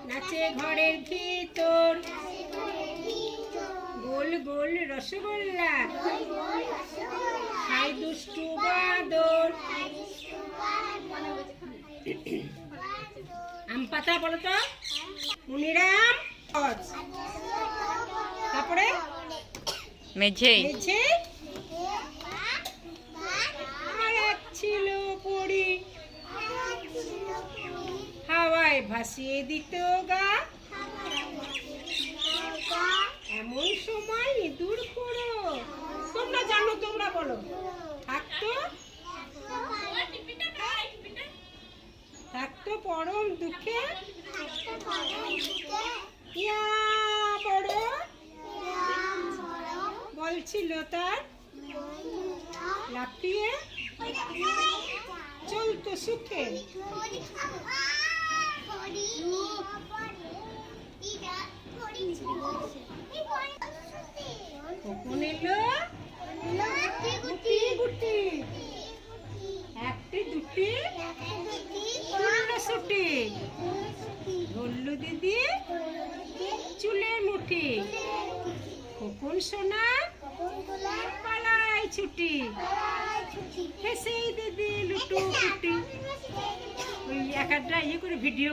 নাচে ঘরের ভিতর গোল গোল রসগোল্লা খাই দুষ্টু বাদর। আম পাতা বলো তো, মুনিরাম। তারপরে মেঝে মেঝে আর এক ছিল পড়ি, হাওয়ায় ভাসিয়ে দিত গা। এমন সময় ইঁদুর খুঁড়ো, তোমরা জানো, তোমরা বলো। থাকতো পরম দুঃখে, ইয়া বড় বলছিল তার, লাফিয়ে চলতো সুখে। কখন এলো গুটি গুটি, একটি দুটি ছুটি, ধরলু দিদি চুলের মুঠি। কখন সোনা পালাই ছুটি, হেসেই দিদি লুটু পুটি। ওই একটা ইয়ে করে ভিডিও